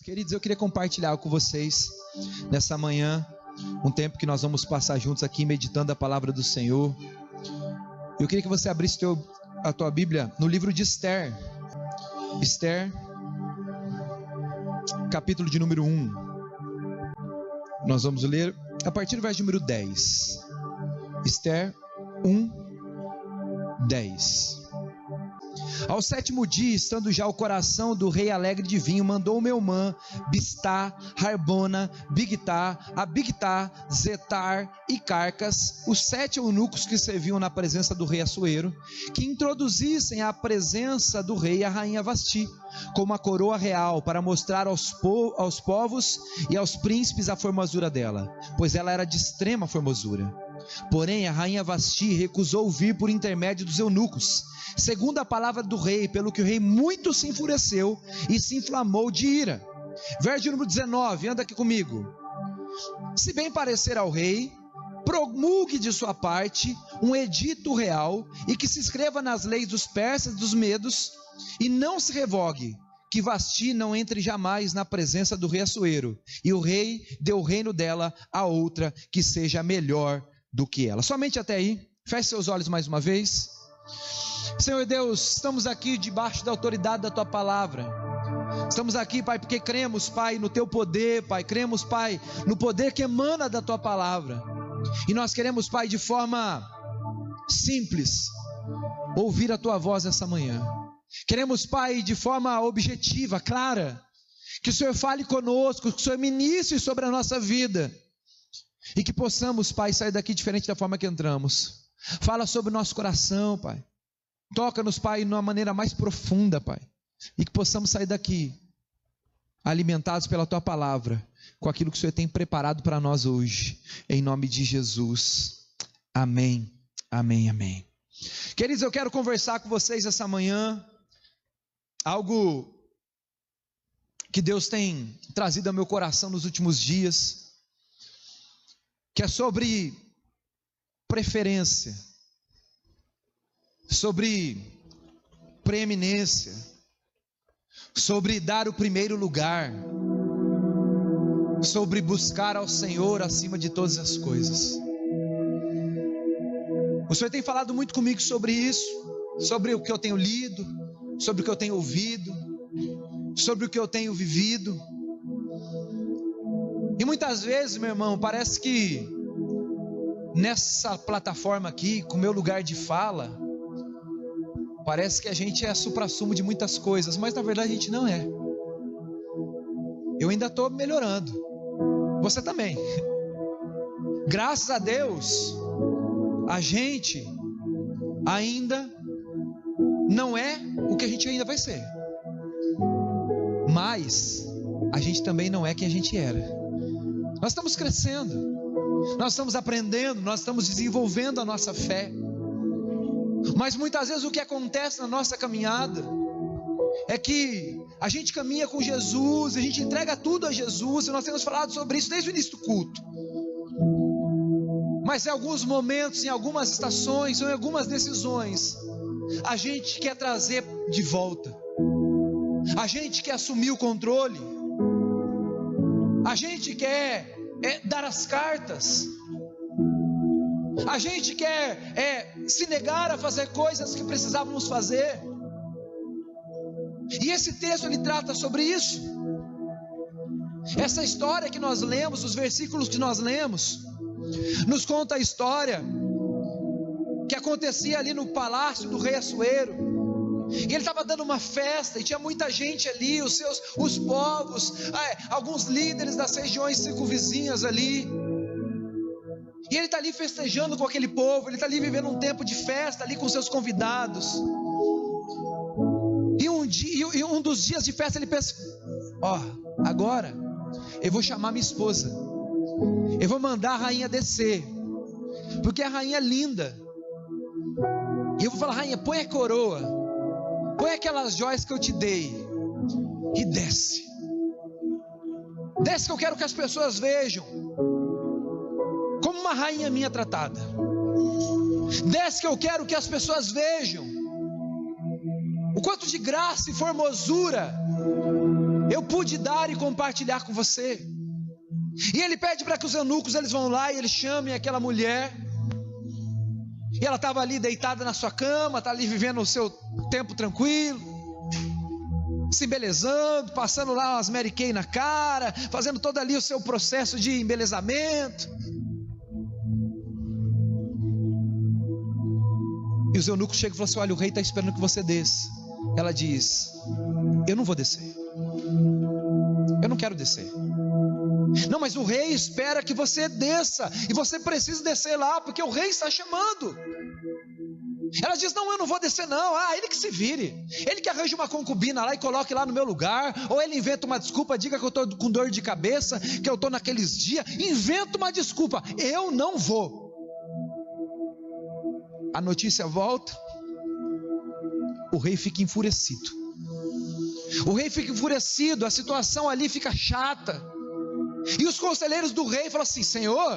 Queridos, eu queria compartilhar com vocês nessa manhã um tempo que nós vamos passar juntos aqui meditando a palavra do Senhor. Eu queria que você abrisse a tua Bíblia no livro de Esther. Esther, capítulo de número 1. Nós vamos ler a partir do verso número 10. Esther 1, 10. Ao 7º dia, estando já o coração do rei alegre de vinho, mandou Meumã, Biztá, Harbona, Bigtá, Abigtá, Zetar e Carcas, os 7 eunucos que serviam na presença do rei Assuero, que introduzissem à presença do rei a rainha Vasti, com uma coroa real, para mostrar aos povos e aos príncipes a formosura dela, pois ela era de extrema formosura. Porém a rainha Vasti recusou vir por intermédio dos eunucos, segundo a palavra do rei, pelo que o rei muito se enfureceu e se inflamou de ira. Verso número 19, anda aqui comigo. Se bem parecer ao rei, promulgue de sua parte um edito real, e que se escreva nas leis dos persas e dos medos, e não se revogue, que Vasti não entre jamais na presença do rei Assuero, e o rei deu o reino dela a outra que seja melhor do que ela. Somente até aí. Feche seus olhos mais uma vez. Senhor Deus, estamos aqui debaixo da autoridade da Tua palavra. Estamos aqui, Pai, porque cremos, Pai, no Teu poder, Pai. Cremos, Pai, no poder que emana da Tua palavra. E nós queremos, Pai, de forma simples, ouvir a Tua voz essa manhã. Queremos, Pai, de forma objetiva, clara, que o Senhor fale conosco, que o Senhor ministre sobre a nossa vida. E que possamos, Pai, sair daqui diferente da forma que entramos. Fala sobre o nosso coração, Pai. Toca-nos, Pai, de uma maneira mais profunda, Pai. E que possamos sair daqui alimentados pela Tua palavra, com aquilo que o Senhor tem preparado para nós hoje. Em nome de Jesus. Amém, amém, amém. Queridos, eu quero conversar com vocês essa manhã. Algo que Deus tem trazido ao meu coração nos últimos dias, que é sobre preferência, sobre preeminência, sobre dar o primeiro lugar, sobre buscar ao Senhor acima de todas as coisas. O Senhor tem falado muito comigo sobre isso, sobre o que eu tenho lido, sobre o que eu tenho ouvido, sobre o que eu tenho vivido. E muitas vezes, meu irmão, parece que nessa plataforma aqui, com o meu lugar de fala, parece que a gente é suprassumo de muitas coisas, mas na verdade a gente não é. Eu ainda estou melhorando, você também. Graças a Deus, a gente ainda não é o que a gente ainda vai ser, mas a gente também não é quem a gente era. Nós estamos crescendo, nós estamos aprendendo, nós estamos desenvolvendo a nossa fé. Mas muitas vezes o que acontece na nossa caminhada é que a gente caminha com Jesus, a gente entrega tudo a Jesus, e nós temos falado sobre isso desde o início do culto. Mas em alguns momentos, em algumas estações, ou em algumas decisões, a gente quer trazer de volta, a gente quer assumir o controle, a gente quer dar as cartas, a gente quer se negar a fazer coisas que precisávamos fazer. E esse texto ele trata sobre isso. Essa história que nós lemos, os versículos que nós lemos, nos conta a história que acontecia ali no palácio do rei Assuero. E ele estava dando uma festa, e tinha muita gente ali, os povos, alguns líderes das regiões circunvizinhas ali. E ele está ali festejando com aquele povo, ele está ali vivendo um tempo de festa ali com seus convidados. E um dos dias de festa ele pensa: agora eu vou chamar minha esposa, eu vou mandar a rainha descer, porque a rainha é linda. E eu vou falar: rainha, põe a coroa, põe aquelas joias que eu te dei, e desce que eu quero que as pessoas vejam como uma rainha minha tratada. Desce que eu quero que as pessoas vejam o quanto de graça e formosura eu pude dar e compartilhar com você. E ele pede para que os eunucos, eles vão lá e eles chamem aquela mulher. E ela estava ali deitada na sua cama, está ali vivendo o seu tempo tranquilo, se embelezando, passando lá umas Mary Kay na cara, fazendo todo ali o seu processo de embelezamento. E os eunucos chegam e falam assim: olha, o rei está esperando que você desça. Ela diz: eu não vou descer, eu não quero descer. Não, mas o rei espera que você desça, e você precisa descer lá, porque o rei está chamando. Ela diz: não, eu não vou descer não. Ele que se vire, ele que arranje uma concubina lá e coloque lá no meu lugar, ou ele inventa uma desculpa, diga que eu estou com dor de cabeça, que eu estou naqueles dias, inventa uma desculpa, eu não vou. A notícia volta, o rei fica enfurecido. O rei fica enfurecido, a situação ali fica chata. E os conselheiros do rei falam assim: Senhor,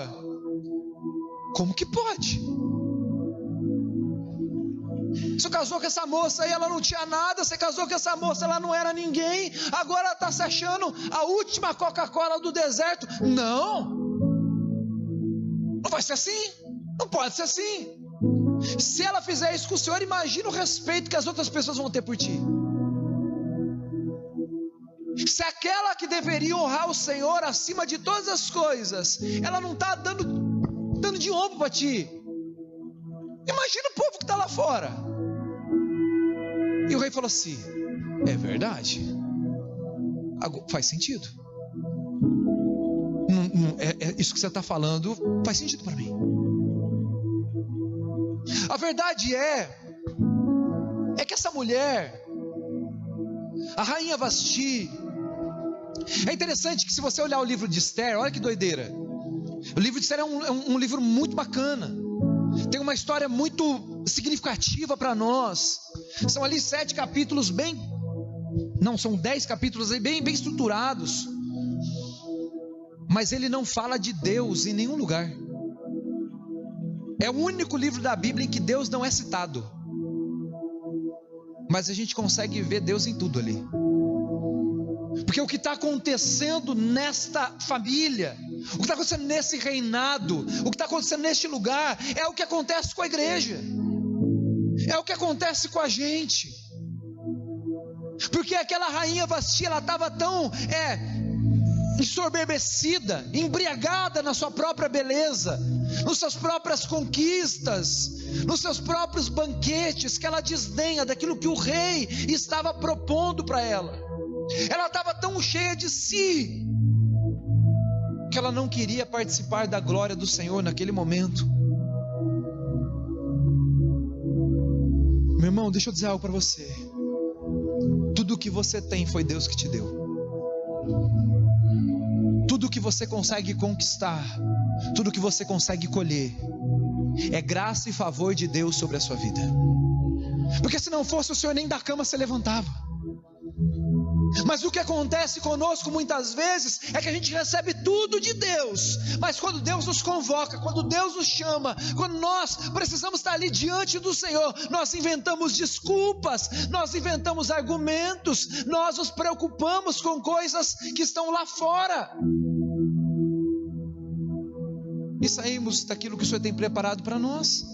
como que pode? Você casou com essa moça aí, ela não tinha nada. Você casou com essa moça, ela não era ninguém. Agora ela está se achando a última Coca-Cola do deserto. Não, não vai ser assim, não pode ser assim. Se ela fizer isso com o Senhor, imagina o respeito que as outras pessoas vão ter por ti. Se aquela que deveria honrar o Senhor acima de todas as coisas, ela não está dando de ombro para ti, imagina o povo que está lá fora. E o rei falou assim: é verdade, faz sentido. Isso que você está falando faz sentido para mim. A verdade é que essa mulher, a rainha Vasti, é interessante que se você olhar o livro de Esther, olha que doideira. O livro de Esther é um livro muito bacana, tem uma história muito significativa para nós. São ali 7 capítulos são 10 capítulos bem estruturados. Mas ele não fala de Deus em nenhum lugar. É o único livro da Bíblia em que Deus não é citado. Mas a gente consegue ver Deus em tudo ali. Porque o que está acontecendo nesta família, o que está acontecendo nesse reinado, o que está acontecendo neste lugar, é o que acontece com a igreja, é o que acontece com a gente. Porque aquela rainha Vasti, ela estava tão ensoberbecida, embriagada na sua própria beleza, nas suas próprias conquistas, nos seus próprios banquetes, que ela desdenha daquilo que o rei estava propondo para ela. Ela estava tão cheia de si, que ela não queria participar da glória do Senhor naquele momento. Meu irmão, deixa eu dizer algo para você. Tudo que você tem foi Deus que te deu. Tudo que você consegue conquistar, tudo que você consegue colher, é graça e favor de Deus sobre a sua vida. Porque se não fosse, o Senhor nem da cama se levantava. Mas o que acontece conosco muitas vezes é que a gente recebe tudo de Deus, mas quando Deus nos convoca, quando Deus nos chama, quando nós precisamos estar ali diante do Senhor, nós inventamos desculpas, nós inventamos argumentos, nós nos preocupamos com coisas que estão lá fora e saímos daquilo que o Senhor tem preparado para nós.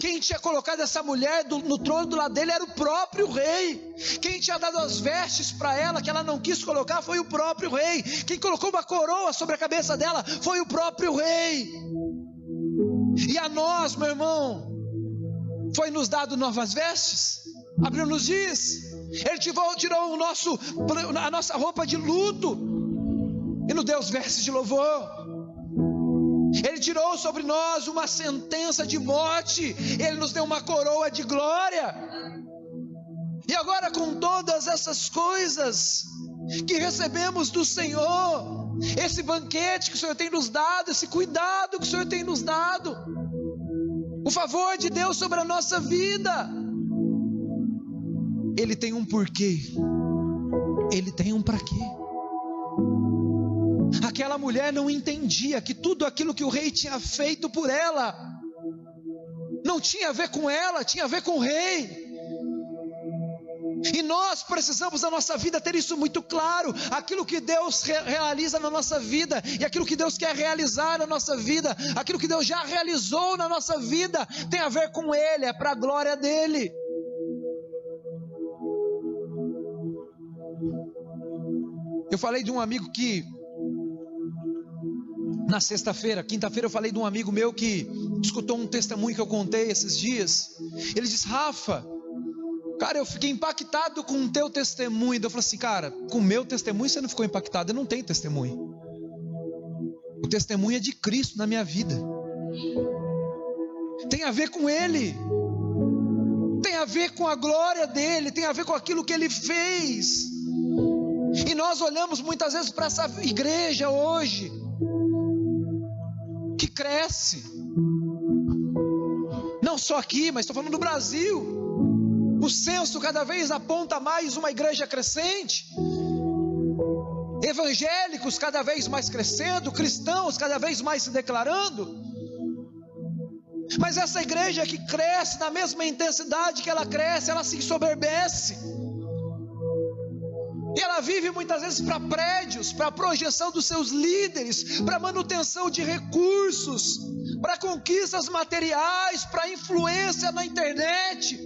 Quem tinha colocado essa mulher no trono do lado dele era o próprio rei. Quem tinha dado as vestes para ela que ela não quis colocar foi o próprio rei. Quem colocou uma coroa sobre a cabeça dela foi o próprio rei. E a nós, meu irmão, foi nos dado novas vestes. A Bíblia nos diz, ele tirou a nossa roupa de luto e nos deu as vestes de louvor. Ele tirou sobre nós uma sentença de morte, Ele nos deu uma coroa de glória. E agora, com todas essas coisas que recebemos do Senhor, esse banquete que o Senhor tem nos dado, esse cuidado que o Senhor tem nos dado, o favor de Deus sobre a nossa vida, Ele tem um porquê, Ele tem um para quê. Aquela mulher não entendia que tudo aquilo que o rei tinha feito por ela não tinha a ver com ela, tinha a ver com o rei. E nós precisamos na nossa vida ter isso muito claro, aquilo que Deus realiza na nossa vida, e aquilo que Deus quer realizar na nossa vida, aquilo que Deus já realizou na nossa vida, tem a ver com Ele, é para a glória dEle. Eu falei de um amigo que, na sexta-feira, quinta-feira eu falei de um amigo meu que escutou um testemunho que eu contei esses dias. Ele disse: Rafa, cara, eu fiquei impactado com o teu testemunho. Eu falei assim: cara, com o meu testemunho você não ficou impactado, eu não tenho testemunho. O testemunho é de Cristo na minha vida. Tem a ver com Ele, tem a ver com a glória dEle, tem a ver com aquilo que Ele fez. E nós olhamos muitas vezes para essa igreja hoje, que cresce, não só aqui, mas estou falando do Brasil. O censo cada vez aponta mais uma igreja crescente, evangélicos cada vez mais crescendo, cristãos cada vez mais se declarando. Mas essa igreja que cresce na mesma intensidade que ela cresce, ela se ensoberbece. E ela vive muitas vezes para prédios, para a projeção dos seus líderes, para manutenção de recursos, para conquistas materiais, para influência na internet,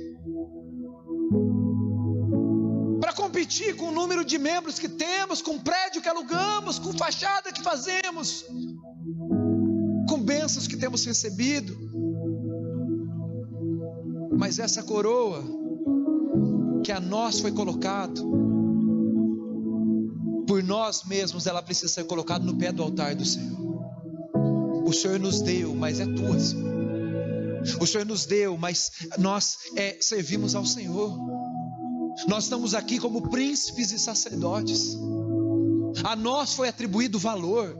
para competir com o número de membros que temos, com o prédio que alugamos, com fachada que fazemos, com bênçãos que temos recebido. Mas essa coroa que a nós foi colocado, por nós mesmos, ela precisa ser colocada no pé do altar do Senhor. O Senhor nos deu, mas é tua, Senhor. O Senhor nos deu, mas nós servimos ao Senhor. Nós estamos aqui como príncipes e sacerdotes. A nós foi atribuído valor.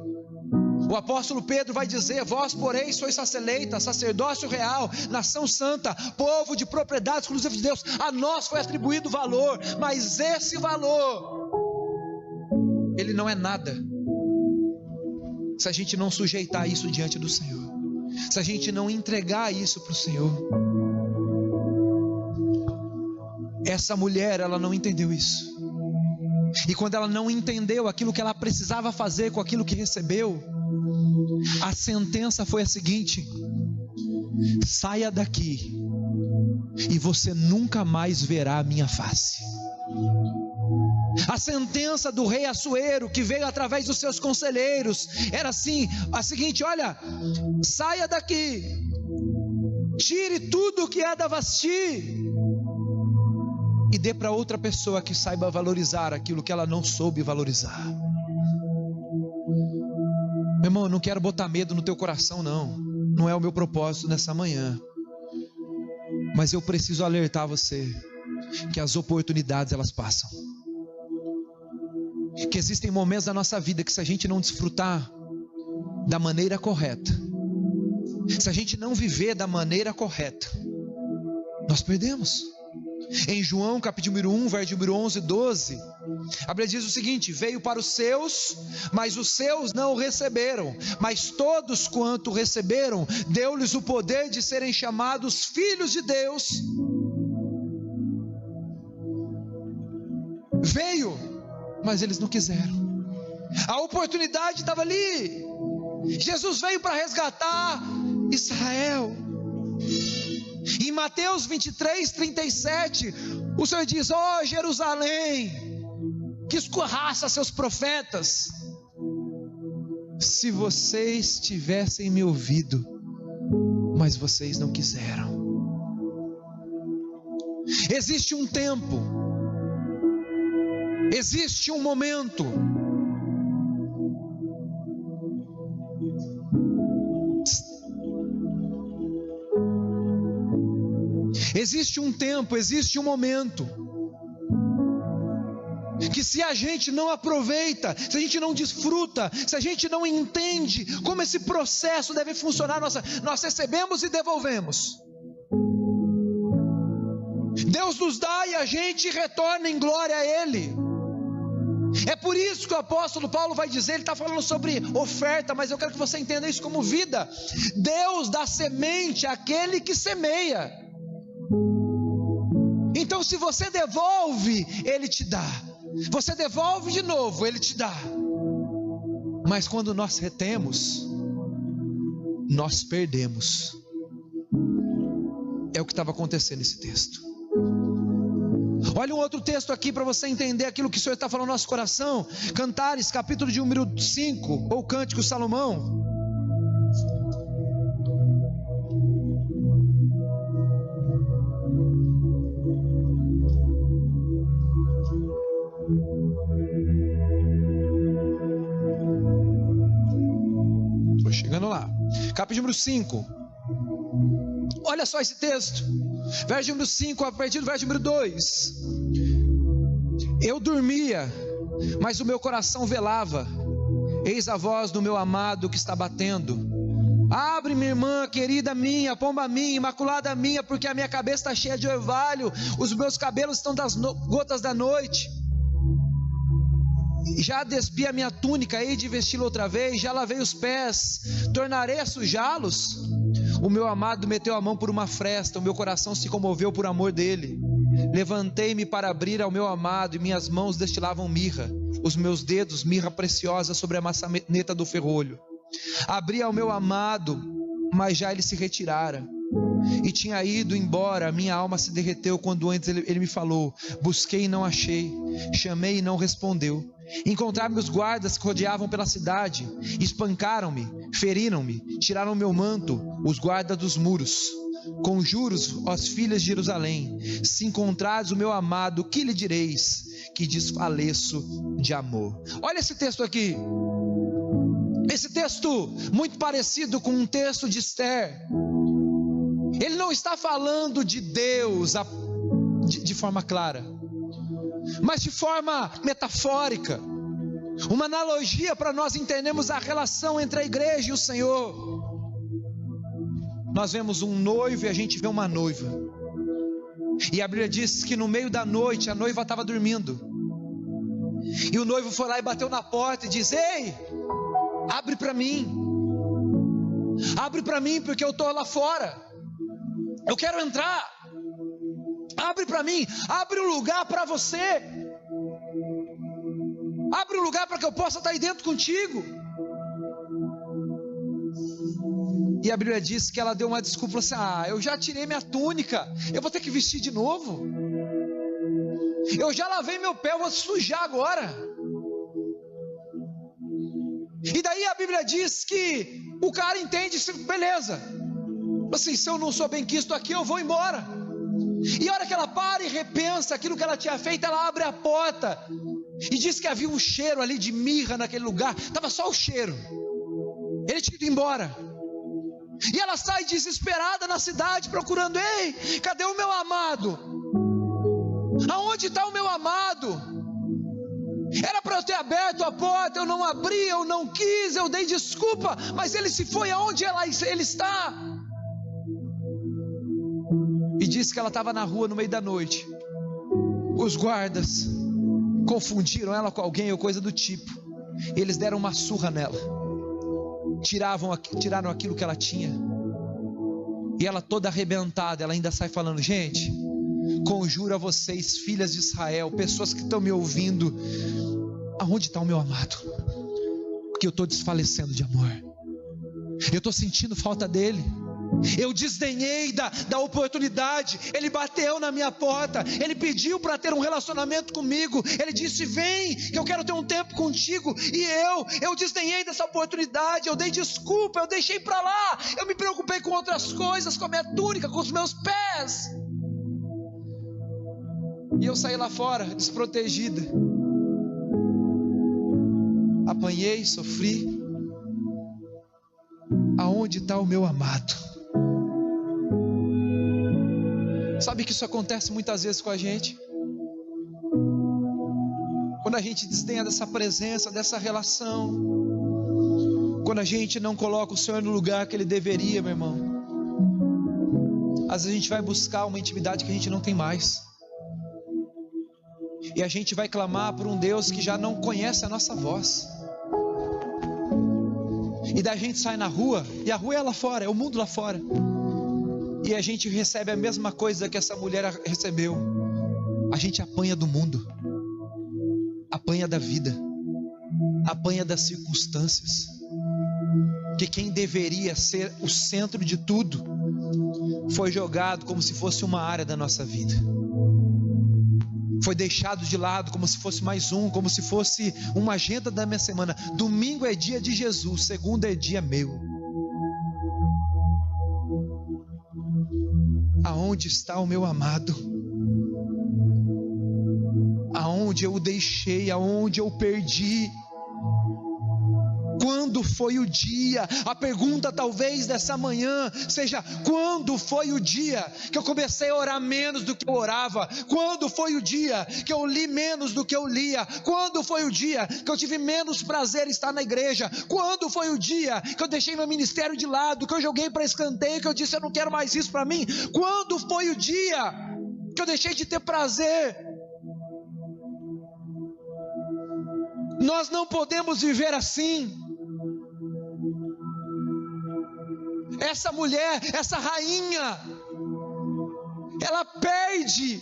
O apóstolo Pedro vai dizer: vós, porém, sois eleita, sacerdócio real, nação santa, povo de propriedade exclusiva de Deus. A nós foi atribuído valor, mas esse valor, ele não é nada se a gente não sujeitar isso diante do Senhor, se a gente não entregar isso para o Senhor. Essa mulher, ela não entendeu isso, e quando ela não entendeu aquilo que ela precisava fazer com aquilo que recebeu, a sentença foi a seguinte: saia daqui e você nunca mais verá a minha face. A sentença do rei Assuero, que veio através dos seus conselheiros, era assim, a seguinte: olha, saia daqui, tire tudo que é da Vasti e dê para outra pessoa que saiba valorizar aquilo que ela não soube valorizar. Meu irmão, eu não quero botar medo no teu coração, não é o meu propósito nessa manhã, mas eu preciso alertar você que as oportunidades, elas passam, que existem momentos da nossa vida que, se a gente não desfrutar da maneira correta, se a gente não viver da maneira correta, nós perdemos. Em João capítulo 1, verso número 11 e 12, a Bíblia diz o seguinte: veio para os seus, mas os seus não o receberam, mas todos quanto receberam, deu-lhes o poder de serem chamados filhos de Deus. Veio, mas eles não quiseram. A oportunidade estava ali. Jesus veio para resgatar Israel. Em Mateus 23, 37, o Senhor diz: ó Jerusalém, que escorraça seus profetas, se vocês tivessem me ouvido, mas vocês não quiseram. Existe um tempo, existe um momento, existe um tempo, existe um momento, que se a gente não aproveita, se a gente não desfruta, se a gente não entende como esse processo deve funcionar, nós recebemos e devolvemos. Deus nos dá e a gente retorna em glória a Ele. É por isso que o apóstolo Paulo vai dizer, ele está falando sobre oferta, mas eu quero que você entenda isso como vida. Deus dá semente àquele que semeia. Então se você devolve, Ele te dá. Você devolve de novo, Ele te dá. Mas quando nós retemos, nós perdemos. É o que estava acontecendo nesse texto. Olha um outro texto aqui para você entender aquilo que o Senhor está falando no nosso coração. Cantares, capítulo de número 5, ou Cântico Salomão. Estou chegando lá. Capítulo número 5. Olha só esse texto. Verso número 5, a partir do verso número 2. Eu dormia, mas o meu coração velava. Eis a voz do meu amado que está batendo. Abre, minha irmã, querida minha, pomba minha, imaculada minha, porque a minha cabeça está cheia de orvalho, os meus cabelos estão das gotas da noite. Já despi a minha túnica, hei de vesti-la outra vez, já lavei os pés, tornarei a sujá-los. O meu amado meteu a mão por uma fresta, o meu coração se comoveu por amor dele. Levantei-me para abrir ao meu amado, e minhas mãos destilavam mirra, os meus dedos mirra preciosa sobre a maçaneta do ferrolho. Abri ao meu amado, mas já ele se retirara, e tinha ido embora. A minha alma se derreteu quando antes ele me falou. Busquei e não achei, chamei e não respondeu. Encontraram-me os guardas que rodeavam pela cidade, espancaram-me, feriram-me, tiraram meu manto, os guardas dos muros. Conjuro-os, ó filhas de Jerusalém, se encontrares o meu amado, que lhe direis? Que desfaleço de amor. Olha esse texto aqui. Esse texto muito parecido com um texto de Esther. Ele não está falando de Deus de forma clara, mas de forma metafórica, uma analogia para nós entendermos a relação entre a igreja e o Senhor. Nós vemos um noivo e a gente vê uma noiva, e a Bíblia diz que no meio da noite a noiva estava dormindo, e o noivo foi lá e bateu na porta e disse: ei, abre para mim, porque eu estou lá fora, eu quero entrar, abre para mim, abre um lugar para você, abre um lugar para que eu possa estar aí dentro contigo. E a Bíblia diz que ela deu uma desculpa, assim: eu já tirei minha túnica, eu vou ter que vestir de novo, eu já lavei meu pé, eu vou sujar agora. E daí a Bíblia diz que o cara entende, beleza, assim, se eu não sou bem quisto aqui, eu vou embora. E a hora que ela para e repensa aquilo que ela tinha feito, ela abre a porta e diz que havia um cheiro ali de mirra naquele lugar, estava só o cheiro, ele tinha ido embora. E ela sai desesperada na cidade procurando: ei, cadê o meu amado? Aonde está o meu amado? Era para eu ter aberto a porta, eu não abri, eu não quis, eu dei desculpa, mas ele se foi. Aonde ele está? E disse que ela estava na rua no meio da noite. Os guardas confundiram ela com alguém ou coisa do tipo. Eles deram uma surra nela, tiraram aquilo que ela tinha, e ela toda arrebentada, ela ainda sai falando: gente, conjuro a vocês, filhas de Israel, pessoas que estão me ouvindo, aonde está o meu amado? Porque eu estou desfalecendo de amor, eu estou sentindo falta dele. Eu desdenhei da oportunidade. Ele bateu na minha porta, ele pediu para ter um relacionamento comigo, ele disse: vem, que eu quero ter um tempo contigo. E eu desdenhei dessa oportunidade, eu dei desculpa, eu deixei para lá, eu me preocupei com outras coisas, com a minha túnica, com os meus pés, e eu saí lá fora desprotegida, apanhei, sofri. Aonde está o meu amado? Sabe que isso acontece muitas vezes com a gente, quando a gente desdenha dessa presença, dessa relação, quando a gente não coloca o Senhor no lugar que Ele deveria, meu irmão. Às vezes a gente vai buscar uma intimidade que a gente não tem mais, e a gente vai clamar por um Deus que já não conhece a nossa voz. E daí a gente sai na rua, e a rua é lá fora, é o mundo lá fora, e a gente recebe a mesma coisa que essa mulher recebeu. A gente apanha do mundo, apanha da vida, apanha das circunstâncias, que quem deveria ser o centro de tudo foi jogado como se fosse uma área da nossa vida, foi deixado de lado como se fosse mais um, como se fosse uma agenda da minha semana. Domingo é dia de Jesus, segunda é dia meu. Aonde está o meu amado? Aonde eu o deixei? Aonde eu o perdi? Quando foi o dia? A pergunta talvez dessa manhã seja: quando foi o dia que eu comecei a orar menos do que eu orava? Quando foi o dia que eu li menos do que eu lia? Quando foi o dia que eu tive menos prazer em estar na igreja? Quando foi o dia que eu deixei meu ministério de lado, que eu joguei para escanteio, que eu disse: eu não quero mais isso para mim? Quando foi o dia que eu deixei de ter prazer? Nós não podemos viver assim. Essa mulher, essa rainha, ela perde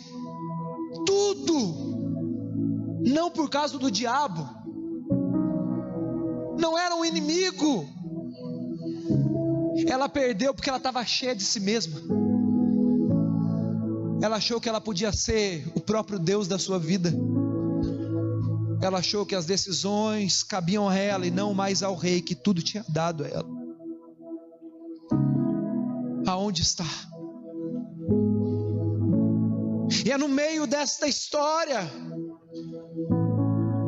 tudo, não por causa do diabo, não era um inimigo, ela perdeu porque ela estava cheia de si mesma. Ela achou que ela podia ser o próprio Deus da sua vida. Ela achou que as decisões cabiam a ela e não mais ao rei que tudo tinha dado a ela. Aonde está? E é no meio desta história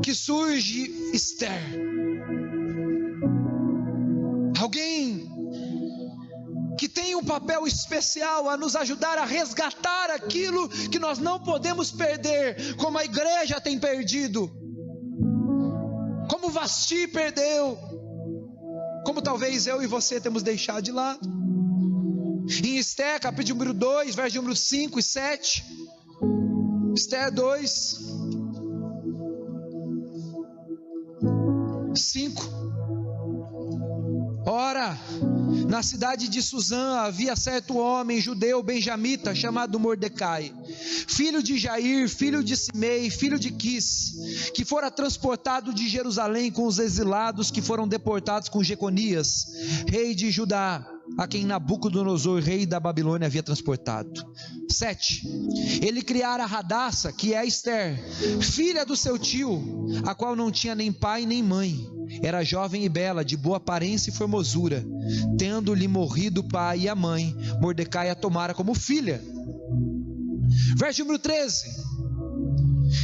que surge Esther. Alguém que tem um papel especial a nos ajudar a resgatar aquilo que nós não podemos perder, como a igreja tem perdido, como Vasti perdeu, como talvez eu e você temos deixado de lado. Em Esther, capítulo número 2, verso número 5 e 7. Esther 2, 5. Ora, na cidade de Susã havia certo homem judeu benjamita chamado Mordecai, filho de Jair, filho de Simei, filho de Quis, que fora transportado de Jerusalém com os exilados que foram deportados com Jeconias, rei de Judá, a quem Nabucodonosor, rei da Babilônia, havia transportado. 7. Ele criara Hadassah, que é Esther, filha do seu tio, a qual não tinha nem pai nem mãe. Era jovem e bela, de boa aparência e formosura. Tendo-lhe morrido o pai e a mãe, Mordecai a tomara como filha. Verso número 13.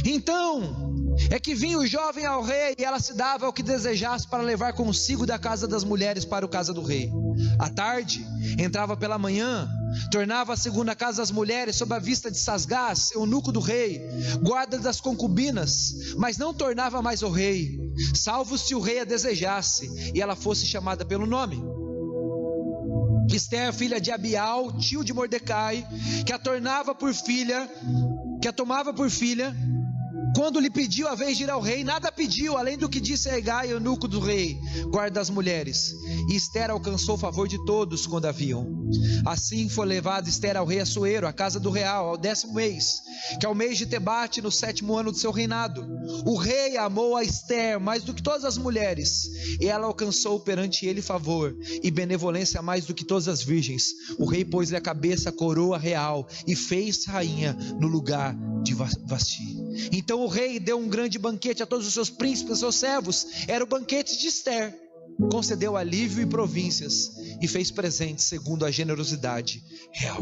Então é que vinha o jovem ao rei, e ela se dava ao que desejasse para levar consigo da casa das mulheres para o casa do rei. À tarde, entrava pela manhã, tornava segundo a casa das mulheres, sob a vista de Sasgás, eunuco do rei, guarda das concubinas, mas não tornava mais ao rei, salvo se o rei a desejasse, e ela fosse chamada pelo nome. Esther, filha de Abial, tio de Mordecai, que a tomava por filha, quando lhe pediu a vez de ir ao rei, nada pediu, além do que disse a Hegai, eunuco do rei, guarda das mulheres. E Esther alcançou o favor de todos quando a viam. Assim foi levada Esther ao rei Assuero, à casa do real, ao 10º mês, que é o mês de Tebate, no 7º ano do seu reinado. O rei amou a Esther mais do que todas as mulheres, e ela alcançou perante ele favor e benevolência mais do que todas as virgens. O rei pôs-lhe a cabeça a coroa real e fez rainha no lugar de Vasti. Então o rei deu um grande banquete a todos os seus príncipes, seus servos. Era o banquete de Esther. Concedeu alívio e províncias e fez presentes segundo a generosidade real.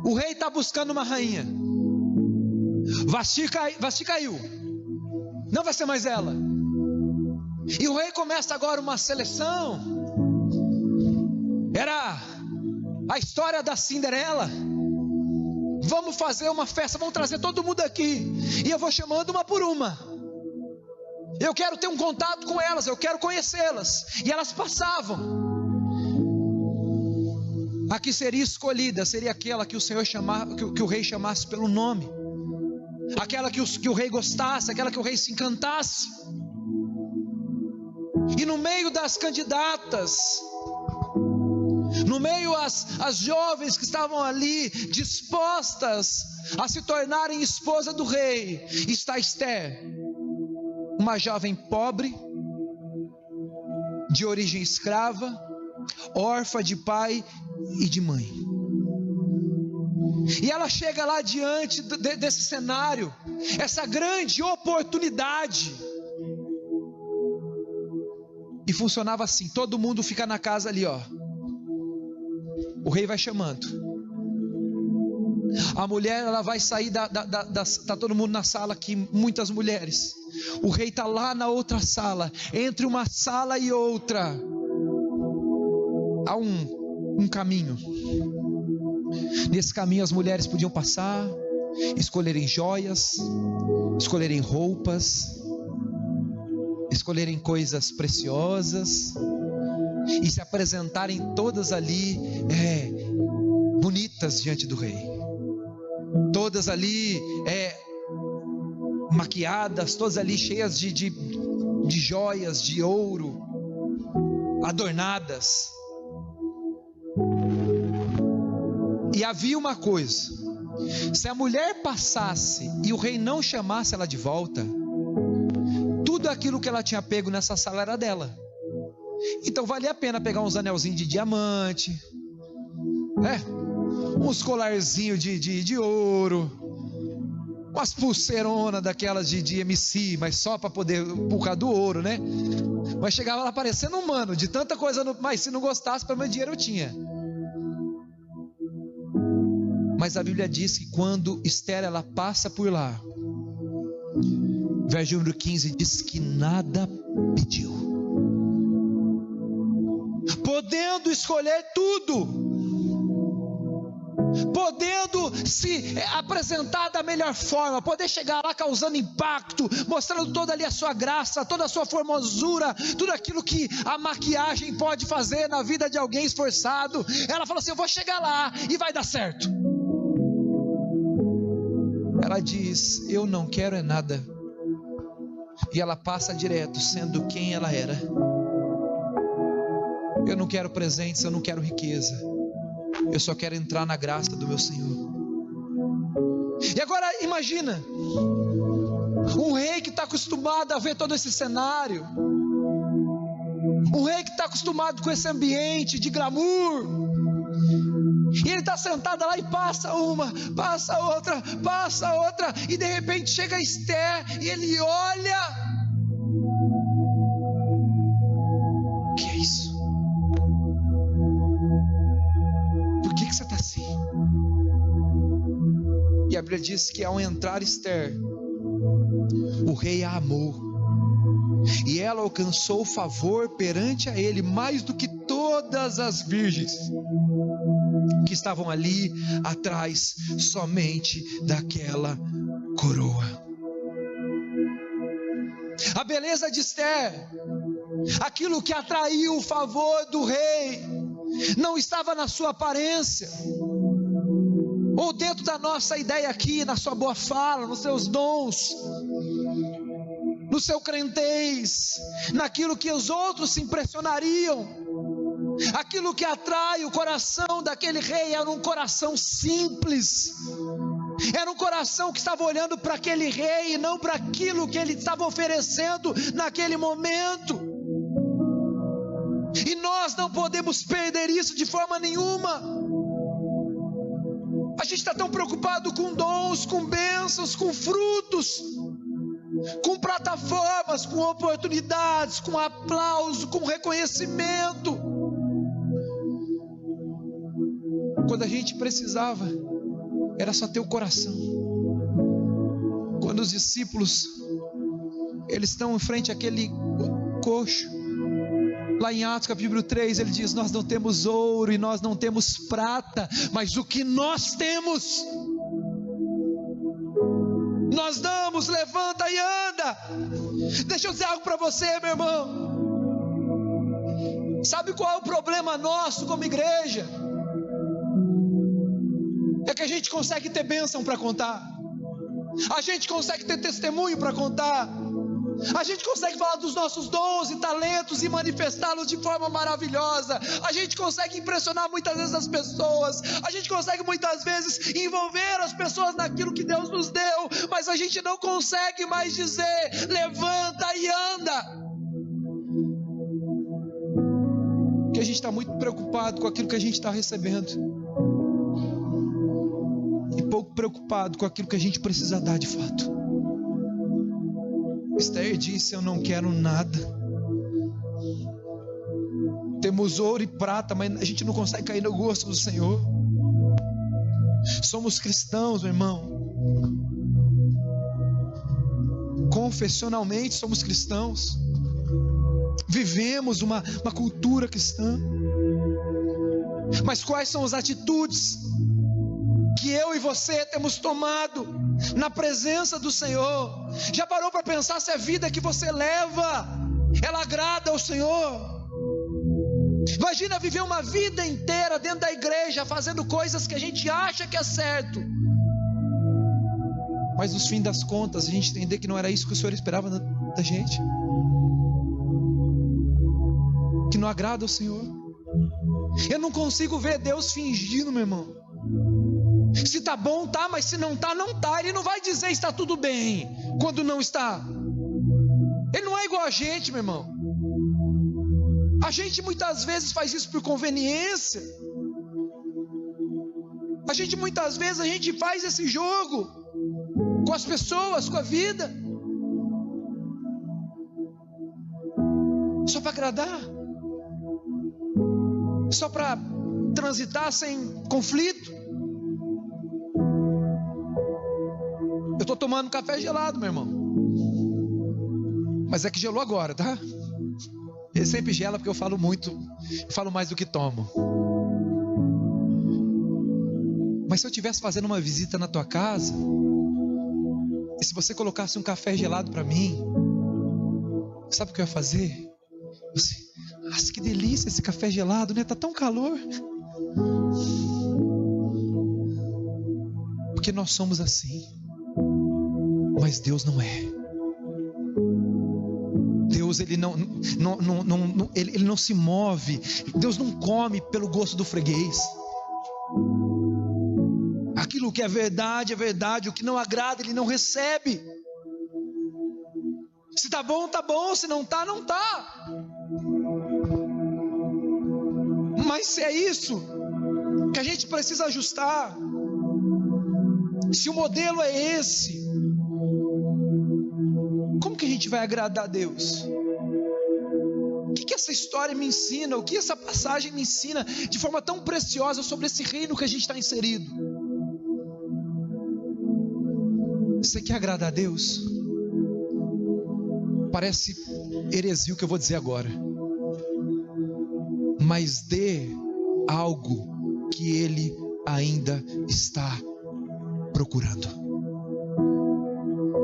O rei está buscando uma rainha. Vasti caiu, não vai ser mais ela. E o rei começa agora uma seleção. Era a história da Cinderela. Vamos fazer uma festa, vamos trazer todo mundo aqui, e eu vou chamando uma por uma. Eu quero ter um contato com elas, eu quero conhecê-las. E elas passavam. A que seria escolhida seria aquela que o Senhor chamava, que o rei chamasse pelo nome, aquela que o rei gostasse, aquela que o rei se encantasse. E no meio das candidatas, no meio as jovens que estavam ali dispostas a se tornarem esposa do rei, está Ester, uma jovem pobre, de origem escrava, órfã de pai e de mãe. E ela chega lá diante desse cenário, essa grande oportunidade. E funcionava assim: todo mundo fica na casa ali, ó. O rei vai chamando. A mulher, ela vai sair tá todo mundo na sala aqui, muitas mulheres. O rei está lá na outra sala. Entre uma sala e outra há um caminho. Nesse caminho as mulheres podiam passar, escolherem joias, escolherem roupas, escolherem coisas preciosas e se apresentarem todas ali bonitas diante do rei. Todas ali maquiadas, todas ali cheias de joias, de ouro, adornadas. E havia uma coisa: se a mulher passasse e o rei não chamasse ela de volta, tudo aquilo que ela tinha pego nessa sala era dela. Então valia a pena pegar uns anelzinhos de diamante, uns colarzinhos de ouro, umas pulseironas daquelas de MC, mas só para poder, por causa do ouro, né? Mas chegava lá parecendo humano, de tanta coisa, mas se não gostasse, pelo menos dinheiro eu tinha. Mas a Bíblia diz que quando Ester, ela passa por lá, verso número 15, diz que nada pediu, podendo escolher tudo, podendo se apresentar da melhor forma, poder chegar lá causando impacto, mostrando toda ali a sua graça, toda a sua formosura, tudo aquilo que a maquiagem pode fazer na vida de alguém esforçado. Ela falou assim: eu vou chegar lá e vai dar certo. Ela diz: eu não quero é nada. E ela passa direto, sendo quem ela era. Eu não quero presentes, eu não quero riqueza, eu só quero entrar na graça do meu Senhor. E agora imagina um rei que está acostumado a ver todo esse cenário, um rei que está acostumado com esse ambiente de glamour, e ele está sentado lá e passa uma, passa outra, e de repente chega Ester e ele olha: o que é isso? Por que você está assim? E a Bíblia diz que ao entrar Ester, o rei a amou, e ela alcançou favor perante a ele mais do que todas as virgens que estavam ali atrás somente daquela coroa. A beleza de Ester, aquilo que atraiu o favor do rei, não estava na sua aparência, ou dentro da nossa ideia aqui, na sua boa fala, nos seus dons, no seu crentez, naquilo que os outros se impressionariam. Aquilo que atrai o coração daquele rei era um coração simples, era um coração que estava olhando para aquele rei e não para aquilo que ele estava oferecendo naquele momento. E nós não podemos perder isso de forma nenhuma. A gente está tão preocupado com dons, com bênçãos, com frutos, com plataformas, com oportunidades, com aplauso, com reconhecimento, quando a gente precisava era só ter o coração. Quando os discípulos, eles estão em frente àquele coxo, lá em Atos capítulo 3, ele diz: nós não temos ouro e nós não temos prata, mas o que nós temos, nós damos. Levanta e anda. Deixa eu dizer algo para você, meu irmão. Sabe qual é o problema nosso como igreja? É que a gente consegue ter bênção para contar, a gente consegue ter testemunho para contar, A gente consegue falar dos nossos dons e talentos e manifestá-los de forma maravilhosa. A gente consegue impressionar muitas vezes as pessoas. A gente consegue muitas vezes envolver as pessoas naquilo que Deus nos deu. Mas a gente não consegue mais dizer: levanta e anda. Porque a gente está muito preocupado com aquilo que a gente está recebendo. E pouco preocupado com aquilo que a gente precisa dar de fato. Esther disse: eu não quero nada. Temos ouro e prata, mas a gente não consegue cair no gosto do Senhor. Somos cristãos, meu irmão. Confessionalmente somos cristãos. Vivemos uma cultura cristã. Mas quais são as atitudes que eu e você temos tomado na presença do Senhor? Já parou para pensar se a vida que você leva, ela agrada ao Senhor? Imagina viver uma vida inteira dentro da igreja, fazendo coisas que a gente acha que é certo, mas no fim das contas a gente entender que não era isso que o Senhor esperava da gente, que não agrada ao Senhor. Eu não consigo ver Deus fingindo, meu irmão. Se tá bom, tá, mas se não tá, não tá. Ele não vai dizer está tudo bem quando não está. Ele não é igual a gente, meu irmão. A gente muitas vezes faz isso por conveniência. A gente muitas vezes faz esse jogo com as pessoas, com a vida, só para agradar, só para transitar sem conflito. Eu estou tomando café gelado, meu irmão. Mas é que gelou agora, tá? Ele sempre gela porque eu falo muito, eu falo mais do que tomo. Mas se eu estivesse fazendo uma visita na tua casa, e se você colocasse um café gelado para mim, sabe o que eu ia fazer? Nossa, que delícia esse café gelado, né? Tá tão calor. Porque nós somos assim. Mas Deus não é. Deus, ele não se move. Deus não come pelo gosto do freguês. Aquilo que é verdade, é verdade. O que não agrada, ele não recebe. Se tá bom, tá bom. Se não tá, não tá. Mas se é isso que a gente precisa ajustar, se o modelo é esse, como que a gente vai agradar a Deus? O que essa história me ensina? O que essa passagem me ensina de forma tão preciosa sobre esse reino que a gente está inserido? Você quer agradar a Deus? Parece heresia o que eu vou dizer agora, mas dê algo que Ele ainda está procurando.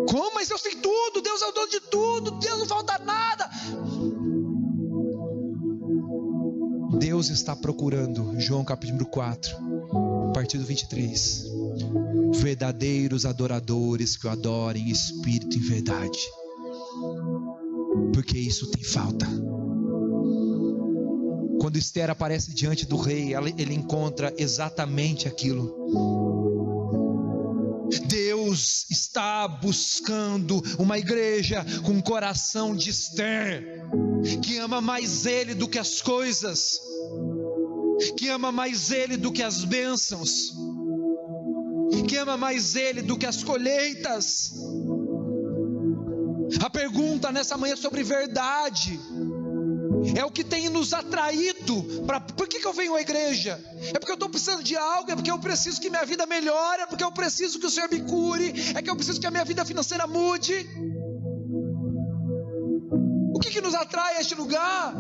Como? Mas eu sei tudo, Deus é o dono de tudo, Deus não falta nada. Deus está procurando, João capítulo 4, a partir do 23, verdadeiros adoradores que o adorem em espírito e em verdade, porque isso tem falta. Quando Esther aparece diante do rei, ele encontra exatamente aquilo. Deus está buscando uma igreja com o coração de Esther, que ama mais Ele do que as coisas, que ama mais Ele do que as bênçãos, que ama mais Ele do que as colheitas. A pergunta nessa manhã sobre verdade é o que tem nos atraído. Por que eu venho à igreja? É porque eu estou precisando de algo? É porque eu preciso que minha vida melhore? É porque eu preciso que o Senhor me cure? É que eu preciso que a minha vida financeira mude? O que nos atrai a este lugar?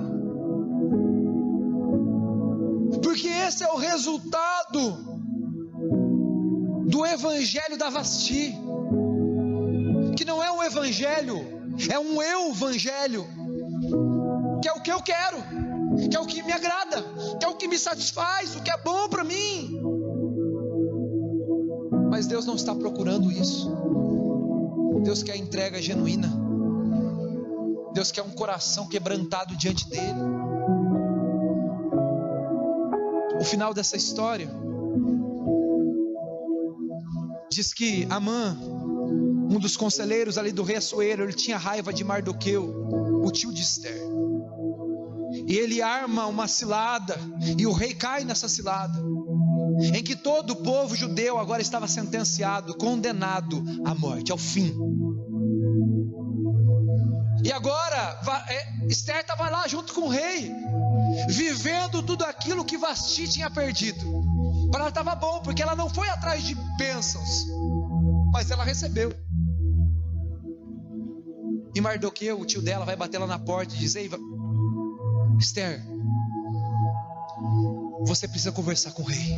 Porque esse é o resultado do evangelho da Vasti, que não é um evangelho, é um eu-evangelho, que é o que eu quero, que é o que me agrada, que é o que me satisfaz, o que é bom para mim. Mas Deus não está procurando isso. Deus quer entrega genuína. Deus quer um coração quebrantado diante dele. O final dessa história diz que Amã, um dos conselheiros ali do rei Assuero, ele tinha raiva de Mardoqueu, o tio de Esther, e ele arma uma cilada, e o rei cai nessa cilada, em que todo o povo judeu agora estava sentenciado, condenado à morte, ao fim. E agora Esther estava lá junto com o rei, vivendo tudo aquilo que Vasti tinha perdido. Para ela estava bom, porque ela não foi atrás de bênçãos, mas ela recebeu. E Mardoqueu, o tio dela, vai bater lá na porta e diz: ei, Esther, você precisa conversar com o rei.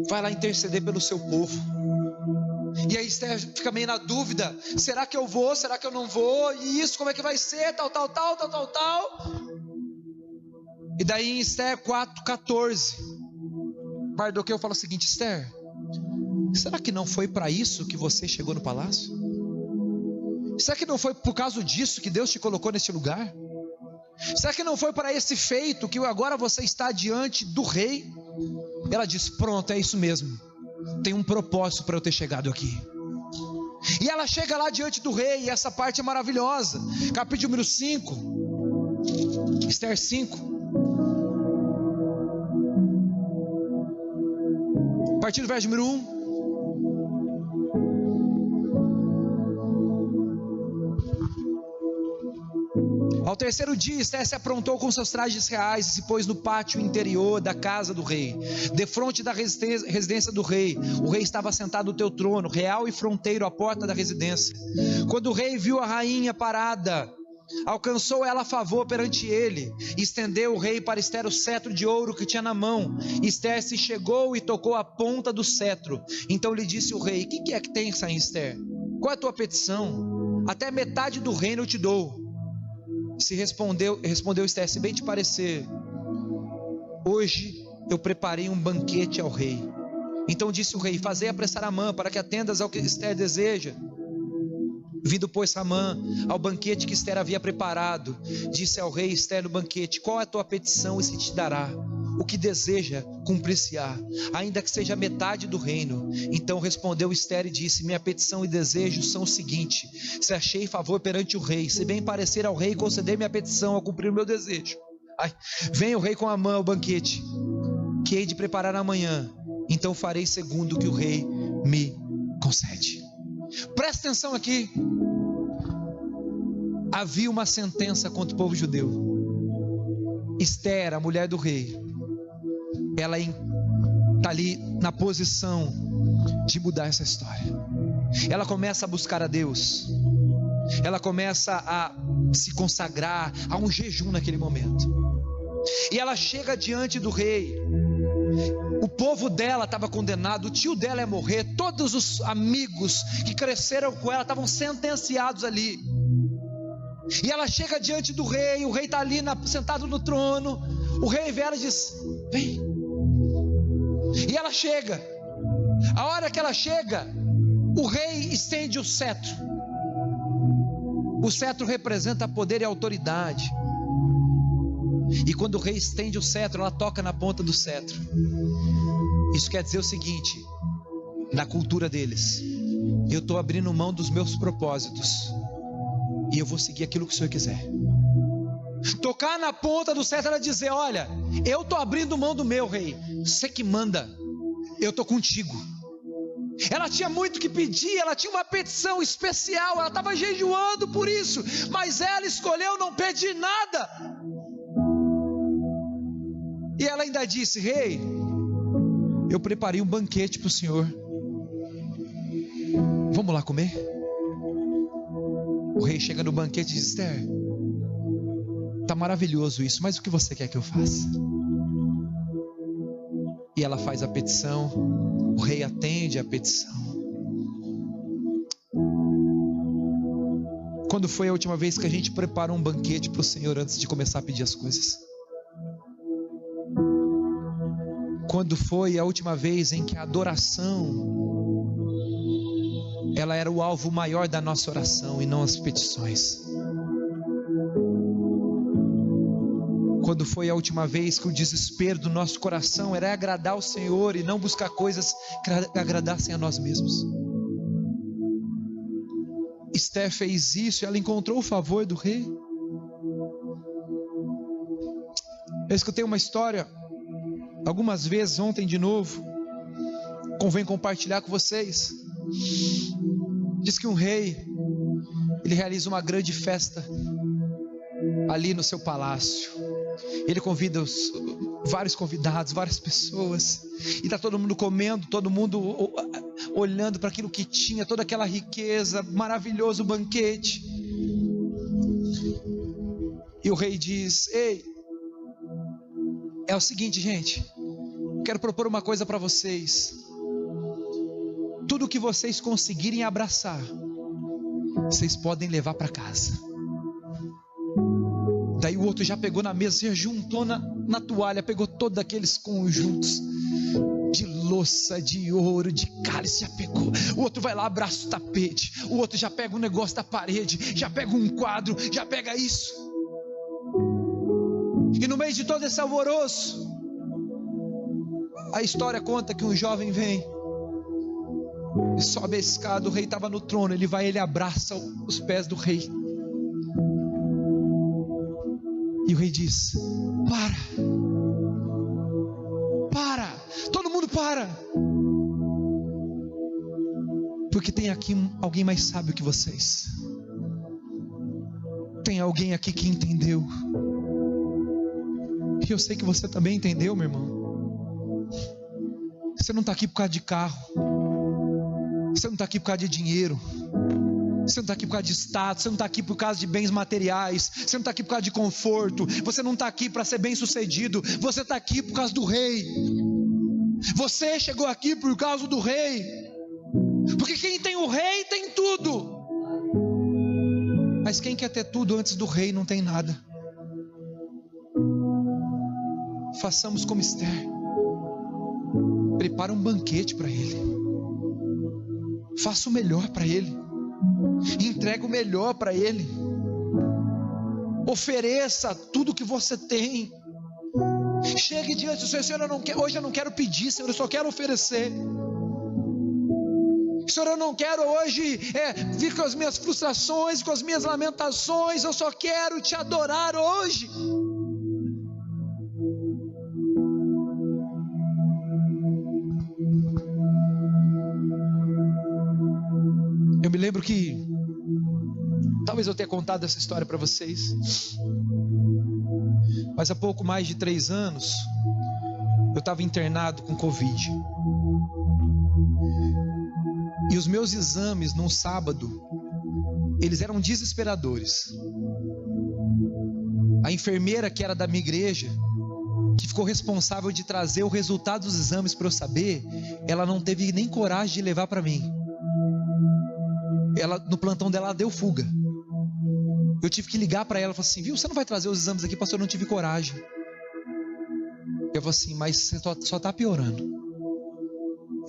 Vai lá interceder pelo seu povo. E aí Esther fica meio na dúvida: será que eu vou? Será que eu não vou? E isso, como é que vai ser? Tal. E daí em Esther 4:14, Mardoqueu fala o seguinte: Esther, será que não foi para isso que você chegou no palácio? Será que não foi por causa disso que Deus te colocou nesse lugar? Será que não foi para esse feito que agora você está diante do rei? Ela diz: pronto, é isso mesmo, tem um propósito para eu ter chegado aqui. E ela chega lá diante do rei, e essa parte é maravilhosa. Capítulo número 5, Esther 5, a partir do verso número 1. Ao terceiro dia, Esther se aprontou com seus trajes reais e se pôs no pátio interior da casa do rei, defronte da residência do rei. O rei estava sentado no teu trono, real e fronteiro à porta da residência. Quando o rei viu a rainha parada, alcançou ela favor perante ele. Estendeu o rei para Esther o cetro de ouro que tinha na mão. Esther se chegou e tocou a ponta do cetro. Então lhe disse o rei: que é que tens, rainha Esther? Qual é a tua petição? Até metade do reino eu te dou. Respondeu Esther: se bem te parecer, hoje eu preparei um banquete ao rei. Então disse o rei: fazei apressar Amã, para que atendas ao que Esther deseja. Vindo, pois, Amã ao banquete que Esther havia preparado, disse ao rei Esther no banquete: qual é a tua petição e se te dará? O que deseja, cumprir-se-á, ainda que seja metade do reino. Então respondeu Esther e disse: minha petição e desejo são o seguinte: se achei favor perante o rei, se bem parecer ao rei conceder minha petição, a cumprir o meu desejo, venha o rei com Amã ao banquete que hei de preparar amanhã, então farei segundo o que o rei me concede. Presta atenção aqui. Havia uma sentença contra o povo judeu. Esther, a mulher do rei, ela está ali na posição de mudar essa história. Ela começa a buscar a Deus, ela começa a se consagrar, a um jejum naquele momento, e ela chega diante do rei. O povo dela estava condenado, o tio dela ia morrer, todos os amigos que cresceram com ela estavam sentenciados ali. E ela chega diante do rei, o rei está ali sentado no trono. O rei vê ela e diz: vem. E ela chega. A hora que ela chega, o rei estende o cetro. O cetro representa poder e autoridade. E quando o rei estende o cetro, ela toca na ponta do cetro. Isso quer dizer o seguinte: na cultura deles, eu estou abrindo mão dos meus propósitos e eu vou seguir aquilo que o Senhor quiser. Tocar na ponta do cetro era dizer: olha, eu estou abrindo mão do meu, rei, você que manda, eu estou contigo. Ela tinha muito que pedir, ela tinha uma petição especial, ela estava jejuando por isso, mas ela escolheu não pedir nada. E ela ainda disse: rei, eu preparei um banquete para o senhor, vamos lá comer? O rei chega no banquete e diz: Esther, está maravilhoso isso, mas o que você quer que eu faça? E ela faz a petição, o rei atende a petição. Quando foi a última vez que a gente preparou um banquete para o Senhor antes de começar a pedir as coisas? Quando foi a última vez em que a adoração, ela era o alvo maior da nossa oração e não as petições? Quando foi a última vez que o desespero do nosso coração era agradar o Senhor e não buscar coisas que agradassem a nós mesmos? Esther fez isso e ela encontrou o favor do rei. Eu escutei uma história algumas vezes, ontem de novo, convém compartilhar com vocês. Diz que um rei, ele realiza uma grande festa ali no seu palácio. Ele convida vários convidados, várias pessoas, e está todo mundo comendo, todo mundo olhando para aquilo que tinha, toda aquela riqueza, maravilhoso banquete. E o rei diz: ei, é o seguinte, gente, quero propor uma coisa para vocês. Tudo que vocês conseguirem abraçar, vocês podem levar para casa. Daí o outro já pegou na mesa, já juntou na toalha, pegou todos aqueles conjuntos de louça, de ouro, de cálice, já pegou. O outro vai lá, abraça o tapete. O outro já pega um negócio da parede, já pega um quadro, já pega isso. E no meio de todo esse alvoroço, a história conta que um jovem vem, sobe a escada, o rei estava no trono, ele vai, ele abraça os pés do rei. E o rei diz: para, todo mundo para, porque tem aqui alguém mais sábio que vocês. Tem alguém aqui que entendeu. E eu sei que você também entendeu, meu irmão. Você não está aqui por causa de carro, você não está aqui por causa de dinheiro, você não está aqui por causa de status, você não está aqui por causa de bens materiais, você não está aqui por causa de conforto, você não está aqui para ser bem sucedido, você está aqui por causa do rei. Você chegou aqui por causa do rei, porque quem tem o rei tem tudo. Mas quem quer ter tudo antes do rei não tem nada. Façamos como Esther. Prepara um banquete para ele, faça o melhor para ele, entrega o melhor para ele, ofereça tudo que você tem. Chegue diante do Senhor: hoje eu não quero pedir, Senhor, eu só quero oferecer. Senhor, eu não quero hoje vir com as minhas frustrações, com as minhas lamentações, eu só quero te adorar hoje. Eu me lembro que, talvez eu tenha contado essa história para vocês, mas há pouco mais de 3 anos, eu estava internado com Covid. E os meus exames num sábado, eles eram desesperadores. A enfermeira que era da minha igreja, que ficou responsável de trazer o resultado dos exames para eu saber, ela não teve nem coragem de levar para mim. Ela, no plantão dela, ela deu fuga. Eu tive que ligar para ela e falar assim: viu, você não vai trazer os exames aqui, pastor? Eu não tive coragem. Eu falei assim: mas você só está piorando.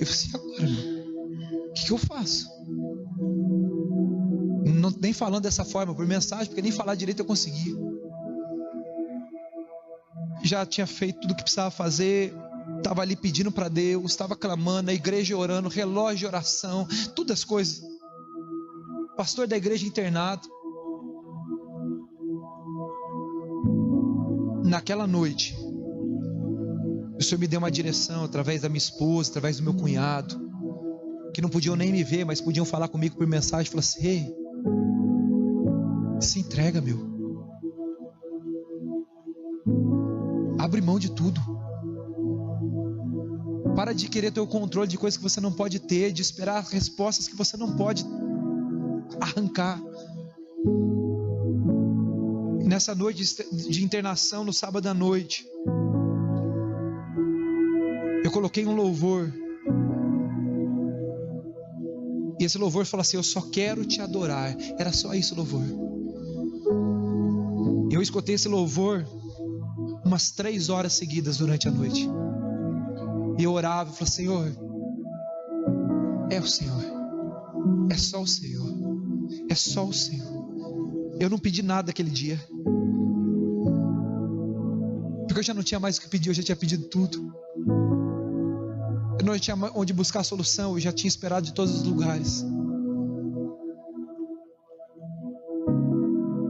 Eu falei assim: agora, o que eu faço? Não, nem falando dessa forma, por mensagem, porque nem falar direito eu consegui. Já tinha feito tudo o que precisava fazer, estava ali pedindo para Deus, estava clamando, a igreja orando, relógio de oração, todas as coisas. Pastor da igreja internado. Naquela noite, o Senhor me deu uma direção através da minha esposa, através do meu cunhado, que não podiam nem me ver, mas podiam falar comigo por mensagem. Falou assim: ei, se entrega, meu, abre mão de tudo, para de querer ter o controle de coisas que você não pode ter, de esperar respostas que você não pode arrancar. Nessa noite de internação, no sábado à noite, eu coloquei um louvor, e esse louvor falou assim: eu só quero te adorar. Era só isso o louvor. Eu escutei esse louvor umas 3 horas seguidas durante a noite, e eu orava e falava: Senhor, é o Senhor, é só o Senhor, é só o Senhor. Eu não pedi nada aquele dia. Porque eu já não tinha mais o que pedir, eu já tinha pedido tudo. Eu não tinha onde buscar a solução, eu já tinha esperado de todos os lugares.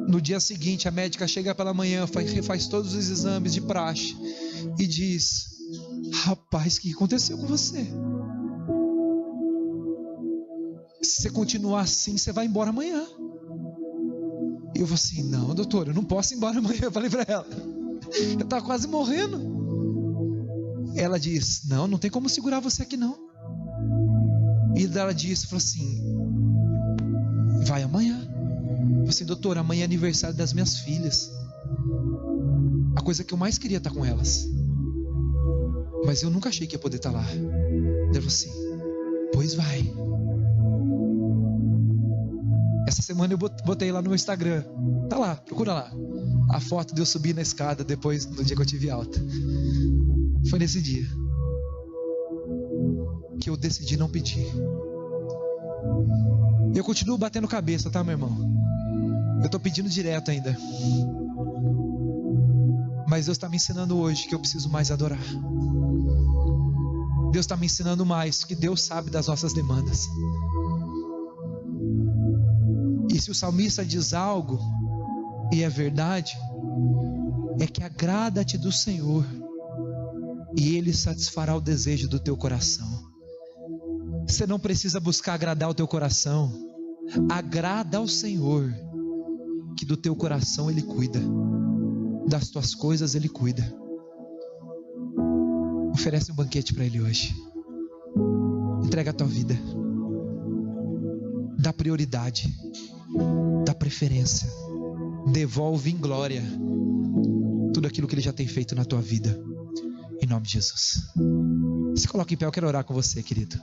No dia seguinte, a médica chega pela manhã, faz todos os exames de praxe e diz: rapaz, o que aconteceu com você? Se você continuar assim, você vai embora amanhã. E eu falei assim: não, doutor, eu não posso ir embora amanhã. Eu falei para ela, eu estava quase morrendo. Ela diz: não tem como segurar você aqui não. E ela disse, falou assim: vai amanhã. Eu falei assim: doutor, amanhã é aniversário das minhas filhas. A coisa que eu mais queria estar com elas. Mas eu nunca achei que ia poder estar lá. Ela falou assim: pois vai. Essa semana eu botei lá no meu Instagram. Tá lá, procura lá. A foto de eu subir na escada depois, no dia que eu tive alta. Foi nesse dia que eu decidi não pedir. Eu continuo batendo cabeça, tá, meu irmão? Eu tô pedindo direto ainda. Mas Deus está me ensinando hoje que eu preciso mais adorar. Deus está me ensinando mais que Deus sabe das nossas demandas. E se o salmista diz algo, e é verdade, é que agrada-te do Senhor, e Ele satisfará o desejo do teu coração. Você não precisa buscar agradar o teu coração. Agrada ao Senhor, que do teu coração Ele cuida, das tuas coisas Ele cuida. Oferece um banquete para Ele hoje. Entrega a tua vida. Dá prioridade. Dá preferência. Devolve em glória tudo aquilo que Ele já tem feito na tua vida. Em nome de Jesus. Se coloque em pé, eu quero orar com você, querido.